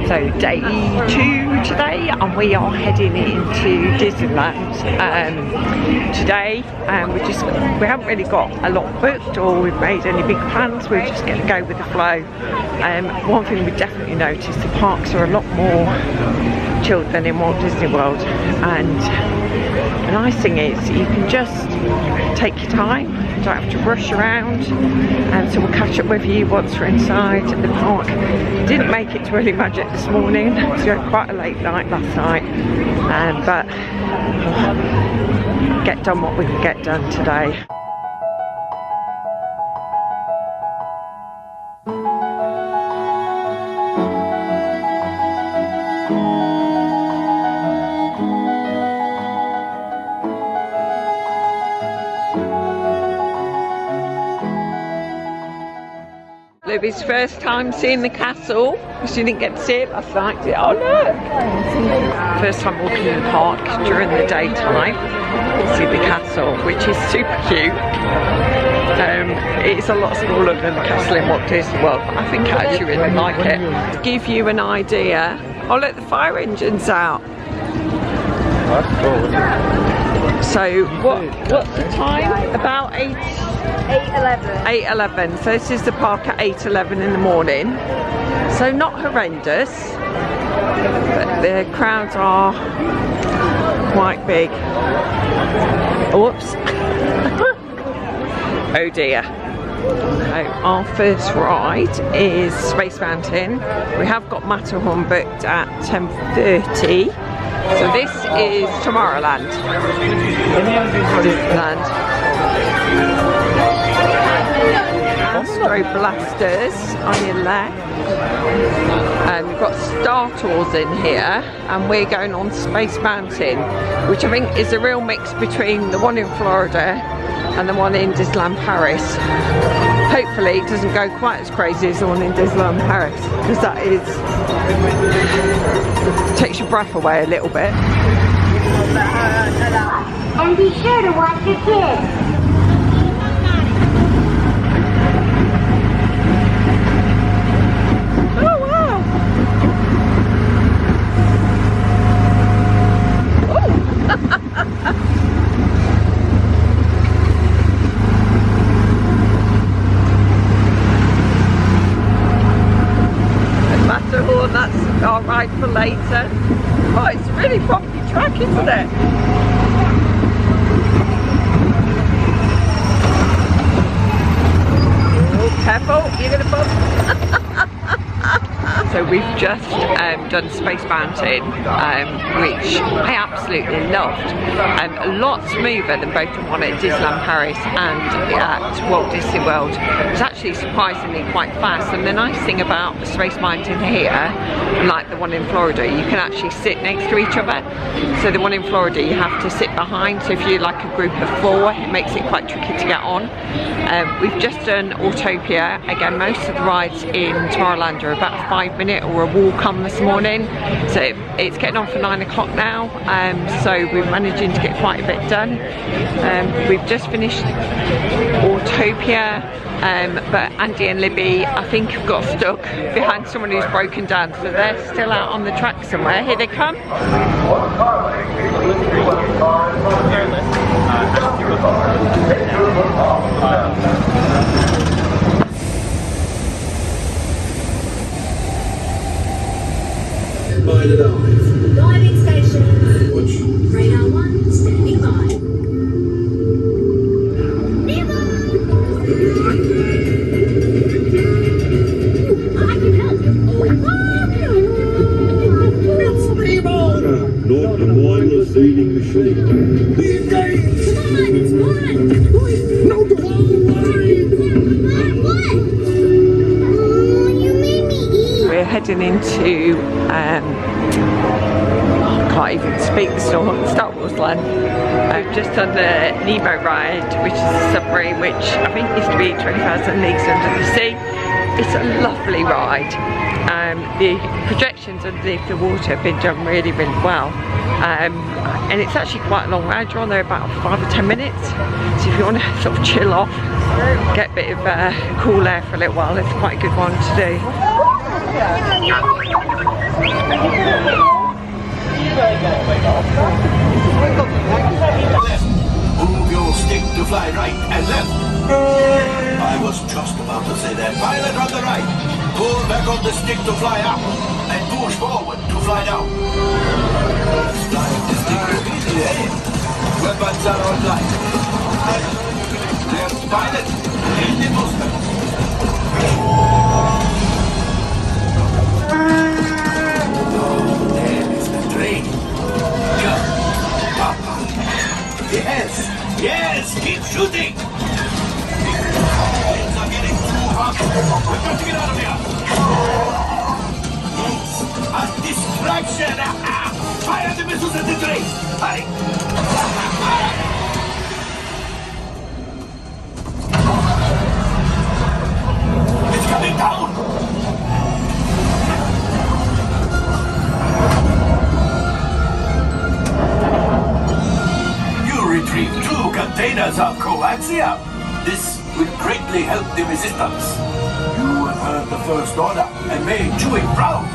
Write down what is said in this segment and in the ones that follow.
So day 2 today, and we are heading into Disneyland today. We haven't really got a lot booked or we've made any big plans. We're just going to go with the flow. One thing we definitely noticed, the parks are a lot more chilled than in Walt Disney World, and the nice thing is you can just take your time, you don't have to rush around. And so we'll catch up with you once we're inside the park. Didn't make it to Early Magic this morning, so we had quite a late night last night, but get done what we can get done today. Libby's first time seeing the castle, because she didn't get to see it last night. Oh look! First time walking in the park during the daytime to see the castle, which is super cute. It's a lot smaller than the castle in Walt Disney World, but I think I actually really like it. To give you an idea, oh look, the fire engine's out. So what's the time? About 8:11. So this is the park at 8:11 in the morning. So not horrendous, but the crowds are quite big. Whoops. Oh dear. So our first ride is Space Mountain. We have got Matterhorn booked at 10:30. So this is Tomorrowland. Disneyland. Astro Blasters on your left. We've got Star Tours in here, and we're going on Space Mountain, which I think is a real mix between the one in Florida and the one in Disneyland Paris. Hopefully it doesn't go quite as crazy as the one in Disneyland Paris, because that takes your breath away a little bit. And be sure to watch your kids. That's our ride for later. Oh, it's really bumpy track, isn't it? Oh, careful, you're gonna bump. So we've just done Space Mountain, which I absolutely loved. A lot smoother than both the one at Disneyland Paris and at Walt Disney World. It's actually surprisingly quite fast, and the nice thing about Space Mountain here, like the one in Florida, you can actually sit next to each other. So the one in Florida you have to sit behind, so if you're like a group of 4 it makes it quite tricky to get on. We've just done Autopia. Again, most of the rides in Tomorrowland are about a 5-minute or a walk on this morning, so it's getting on for 9 o'clock now, so we're managing to get quite a bit done. We've just finished Autopia, but Andy and Libby I think have got stuck behind someone who's broken down, so they're still out on the track somewhere. Here they come. Diving station. Radar 1 standing by. I can help you. It's Nemo! Not the mindless eating machine. These days! Come on, it's fun! No, don't worry! What? You made me eat. We're heading into I can't even speak the Star Wars land. I've just done the Nemo ride, which is a submarine which I think used to be 20,000 Leagues Under the Sea. It's a lovely ride. The projections underneath the water have been done really, really well. And it's actually quite a long ride. You're on there about 5 or 10 minutes. So if you want to sort of chill off, get a bit of cool air for a little while, it's quite a good one to do. Move your stick to fly right and left. I was just about to say that. Pilot on the right. Pull back on the stick to fly up. And push forward to fly down. Slide the stick repeatedly ahead. Weapons are online. Left pilot. In the booster. There is the train. Go. Papa. Yes. Yes. Keep shooting. Things are getting too hot. We've got to get out of here. Yes. A distraction. Fire the missiles at the train. Hurry. It's coming down. Retrieve 2 containers of coaxium. This will greatly help the resistance. You have heard the first order and made Chewie proud.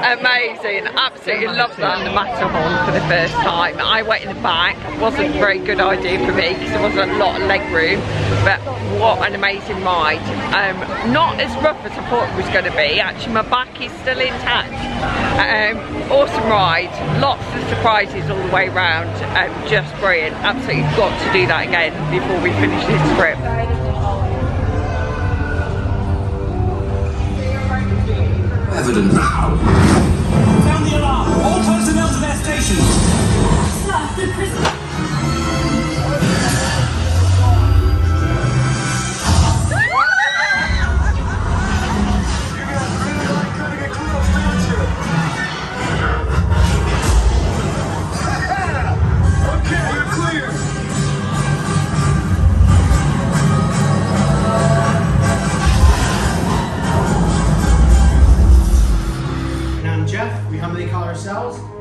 Amazing, absolutely loved that on the Matterhorn for the first time. I went in the back, wasn't a very good idea for me because there wasn't a lot of leg room, but what an amazing ride. Not as rough as I thought it was going to be, actually my back is still intact. Awesome ride, lots of surprises all the way around, just brilliant. Absolutely got to do that again before we finish this trip. Evident now. Sound the alarm! All personnel to their stations! Sir, the crystal.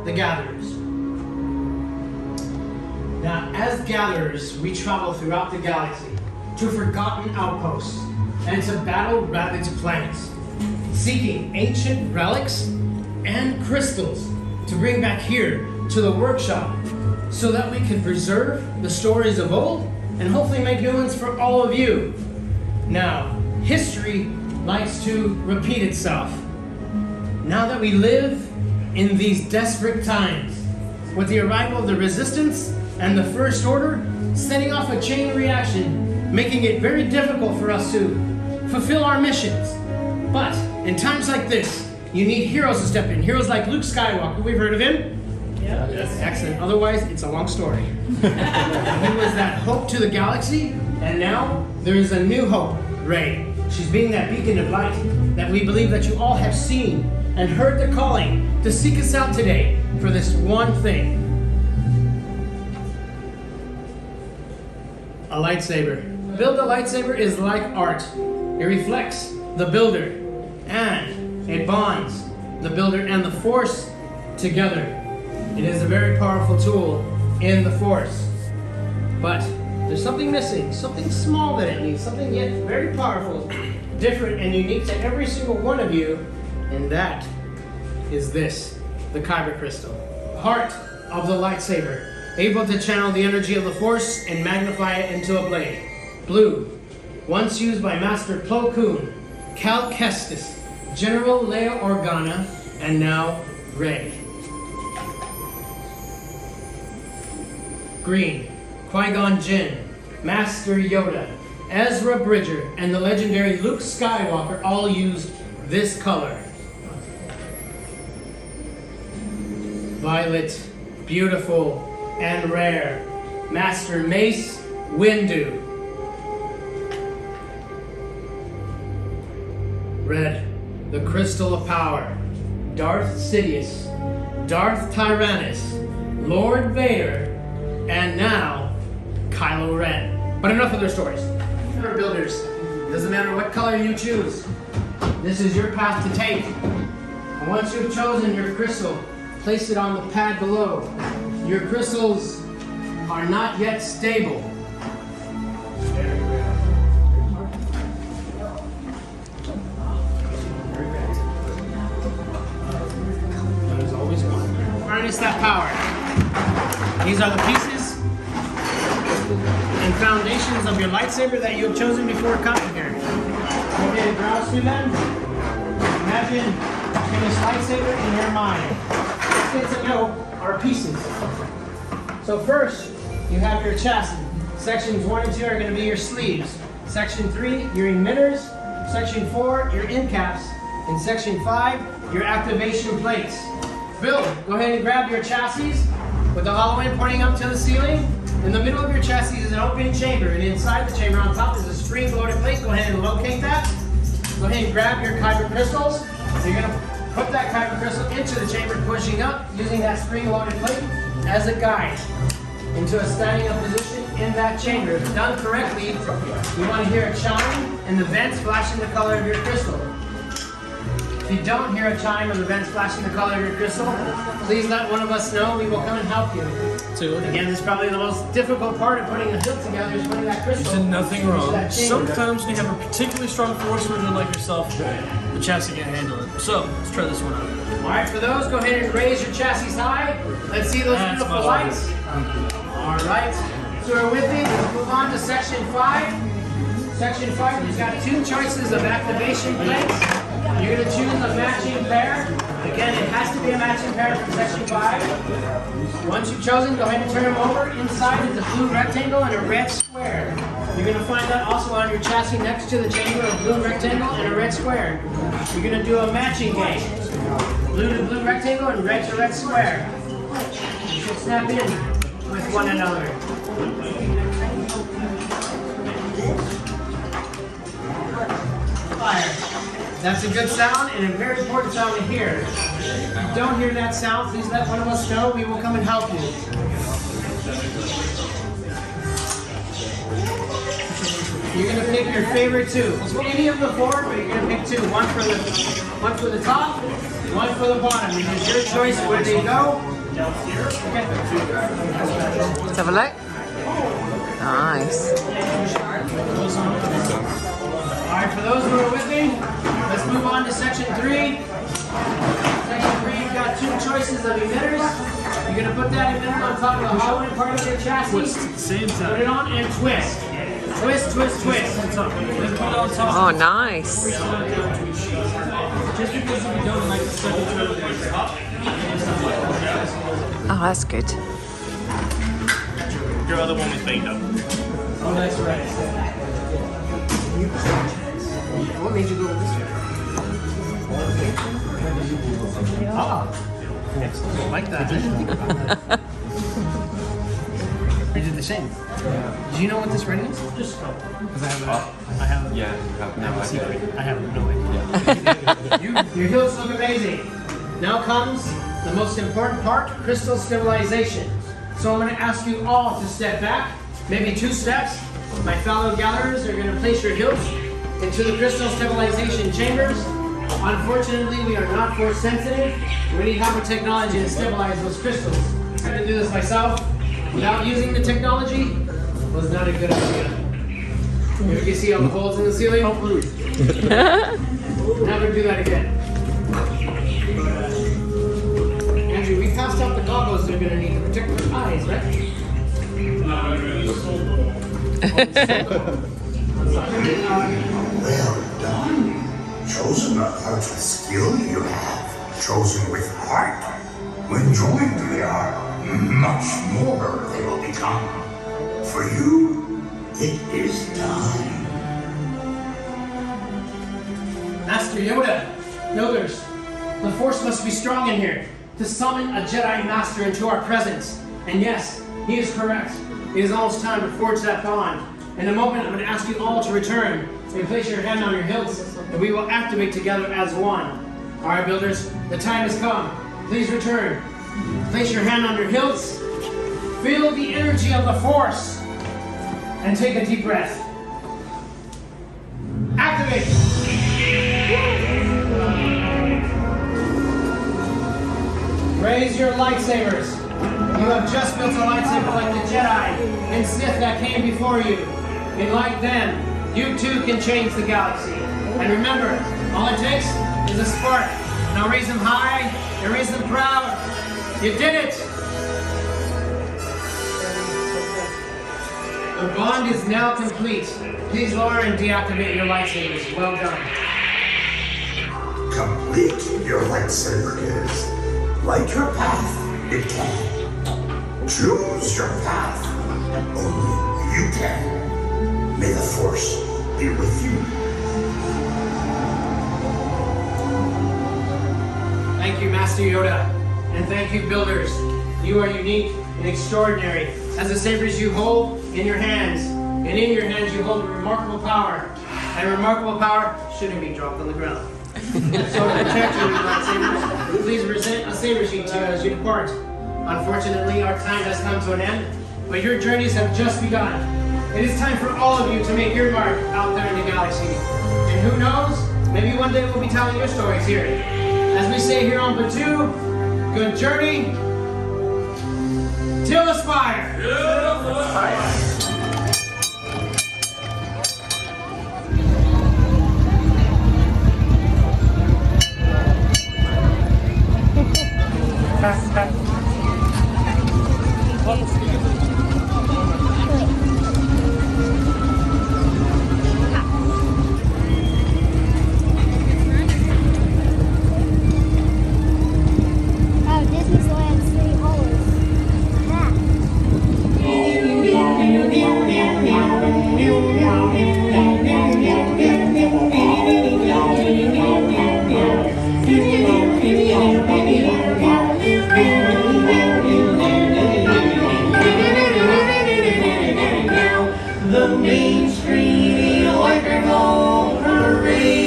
The Gatherers. Now, as Gatherers, we travel throughout the galaxy to forgotten outposts and to battle-ravaged planets, seeking ancient relics and crystals to bring back here to the workshop so that we can preserve the stories of old and hopefully make new ones for all of you. Now, history likes to repeat itself. Now that we live in these desperate times, with the arrival of the Resistance and the First Order setting off a chain reaction, making it very difficult for us to fulfill our missions. But in times like this, you need heroes to step in. Heroes like Luke Skywalker. We've heard of him? Yeah. Yes. Excellent. Otherwise, it's a long story. He was that hope to the galaxy, and now there is a new hope, Rey. She's being that beacon of light that we believe that you all have seen and heard the calling to seek us out today for this one thing. A lightsaber. Build a lightsaber is like art. It reflects the builder and it bonds the builder and the Force together. It is a very powerful tool in the Force. But there's something missing, something small that it needs, something yet very powerful, different and unique to every single one of you, and that is this, the Kyber crystal. Heart of the lightsaber, able to channel the energy of the Force and magnify it into a blade. Blue, once used by Master Plo Koon, Cal Kestis, General Leia Organa, and now Rey. Green, Qui-Gon Jinn, Master Yoda, Ezra Bridger, and the legendary Luke Skywalker all used this color. violet, beautiful, and rare, Master Mace Windu. Red, the Crystal of Power, Darth Sidious, Darth Tyrannus, Lord Vader, and now Kylo Ren. But enough of their stories. Remember, builders, doesn't matter what color you choose, this is your path to take. And once you've chosen your crystal, place it on the pad below. Your crystals are not yet stable. There's always one. Harness that power. These are the pieces and foundations of your lightsaber that you have chosen before coming here. Okay, browse through them. Imagine this lightsaber in your mind. Things that go are pieces. So first, you have your chassis. Sections 1 and 2 are going to be your sleeves. Section 3, your emitters. Section 4, your end caps. And Section 5, your activation plates. Bill, go ahead and grab your chassis with the hollow end pointing up to the ceiling. In the middle of your chassis is an open chamber, and inside the chamber on top is a spring-loaded plate. Go ahead and locate that. Go ahead and grab your kyber crystals. You're going to put that kyber crystal into the chamber, pushing up, using that spring-loaded plate as a guide into a standing up position in that chamber. If done correctly, you want to hear a chime and the vents flashing the color of your crystal. If you don't hear a chime or the vents flashing the color of your crystal, please let one of us know. We will come and help you. Again, this is probably the most difficult part of putting a hilt together, is putting that crystal. You did nothing into wrong. that chamber. Sometimes when you have a particularly strong force region like yourself, the chassis can't handle it. So, let's try this one out. Alright, for those, go ahead and raise your chassis high. Let's see those That's beautiful much lights. Alright, so we're with me. Let's move on to Section 5. Section 5, you've got 2 choices of activation plates. You're going to choose a matching pair. Again, it has to be a matching pair from Section 5. Once you've chosen, go ahead and turn them over. Inside is a blue rectangle and a red square. You're going to find that also on your chassis next to the chamber, a blue rectangle and a red square. You're going to do a matching game. Blue to blue rectangle and red to red square. You should snap in with one another. Fire. That's a good sound and a very important sound to hear. If you don't hear that sound, please let one of us know. We will come and help you. You're going to pick your favorite 2. Any of the 4, but you're going to pick 2. One for the top, one for the bottom. It is your choice where they go. Okay. Let's have a look. Nice. Alright, for those who are with me, let's move on to Section 3. Section 3, you've got 2 choices of emitters. You're going to put that emitter on top of the hollow end part of your chassis. Same time. Put it on and twist. Twist, twist, twist. Oh, nice. Just because if you don't like the stuff, Oh, that's good. your other one was baked up. Oh, that's right. What made you go this way? I like that. I did the same. Do you know what this ring is? Because I have no idea. Your hills look amazing. Now comes the most important part, crystal stabilization. So I'm going to ask you all to step back, maybe 2 steps. My fellow gatherers are going to place your hilts into the crystal stabilization chambers. Unfortunately, we are not force sensitive. We need help with technology to stabilize those crystals. I had to do this myself without using the technology. It was not a good idea. You can see all the holes in the ceiling. Never do that again. Andrew, we passed out the goggles they're going to need to protect their eyes, right? Well done. Chosen a part of skill you have. Chosen with heart. When joined, they are much more they will become. For you, it is time. Master Yoda, Builders, the force must be strong in here. to summon a Jedi Master into our presence. And yes, he is correct. It is almost time to forge that bond. In a moment, I'm going to ask you all to return and place your hand on your hilts, and we will activate together as one. All right, builders, the time has come. Please return. Place your hand on your hilts. Feel the energy of the Force, and take a deep breath. Activate. Raise your lightsabers. You have just built a lightsaber like the Jedi and Sith that came before you. And like them, you too can change the galaxy. And remember, all it takes is a spark. Now raise them high and raise them proud. You did it! The bond is now complete. Please lower and deactivate your lightsabers. Well done. Complete your lightsaber is. Light your path, it can. Choose your path, only you can. May the Force be with you. Thank you, Master Yoda. And thank you, builders. You are unique and extraordinary. As the sabers you hold in your hands, and in your hands you hold remarkable power. And remarkable power shouldn't be dropped on the ground. So to protect you, lightsabers, please present a saber sheet to you as you depart. Unfortunately, our time has come to an end, but your journeys have just begun. It is time for all of you to make your mark out there in the galaxy. And who knows, maybe one day we'll be telling your stories here. As we say here on Batu, good journey till the spire. Oh, Disneyland-Visiting The Main Street Electrical Parade.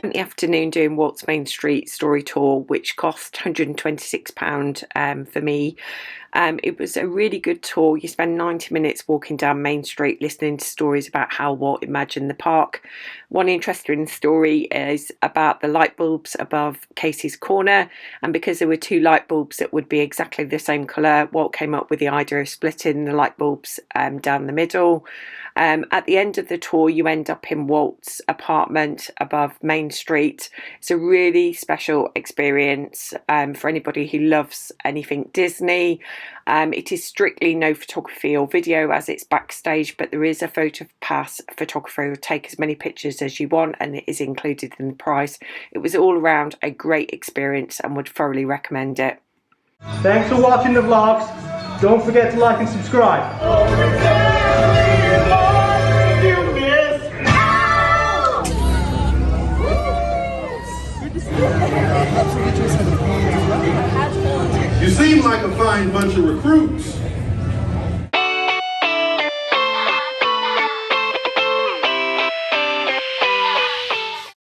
The afternoon doing Walt's Main Street story tour, which cost £126 for me. It was a really good tour. You spend 90 minutes walking down Main Street listening to stories about how Walt imagined the park. One interesting story is about the light bulbs above Casey's Corner, and because there were two light bulbs that would be exactly the same colour, Walt came up with the idea of splitting the light bulbs down the middle. At the end of the tour, you end up in Walt's apartment above Main Street. It's a really special experience for anybody who loves anything Disney. It is strictly no photography or video as it's backstage, but there is a photo pass. Photographer will take as many pictures as you want, and it is included in the price. It was all around a great experience and would thoroughly recommend it. Thanks for watching the vlogs. Don't forget to like and subscribe. You seem like a fine bunch of recruits.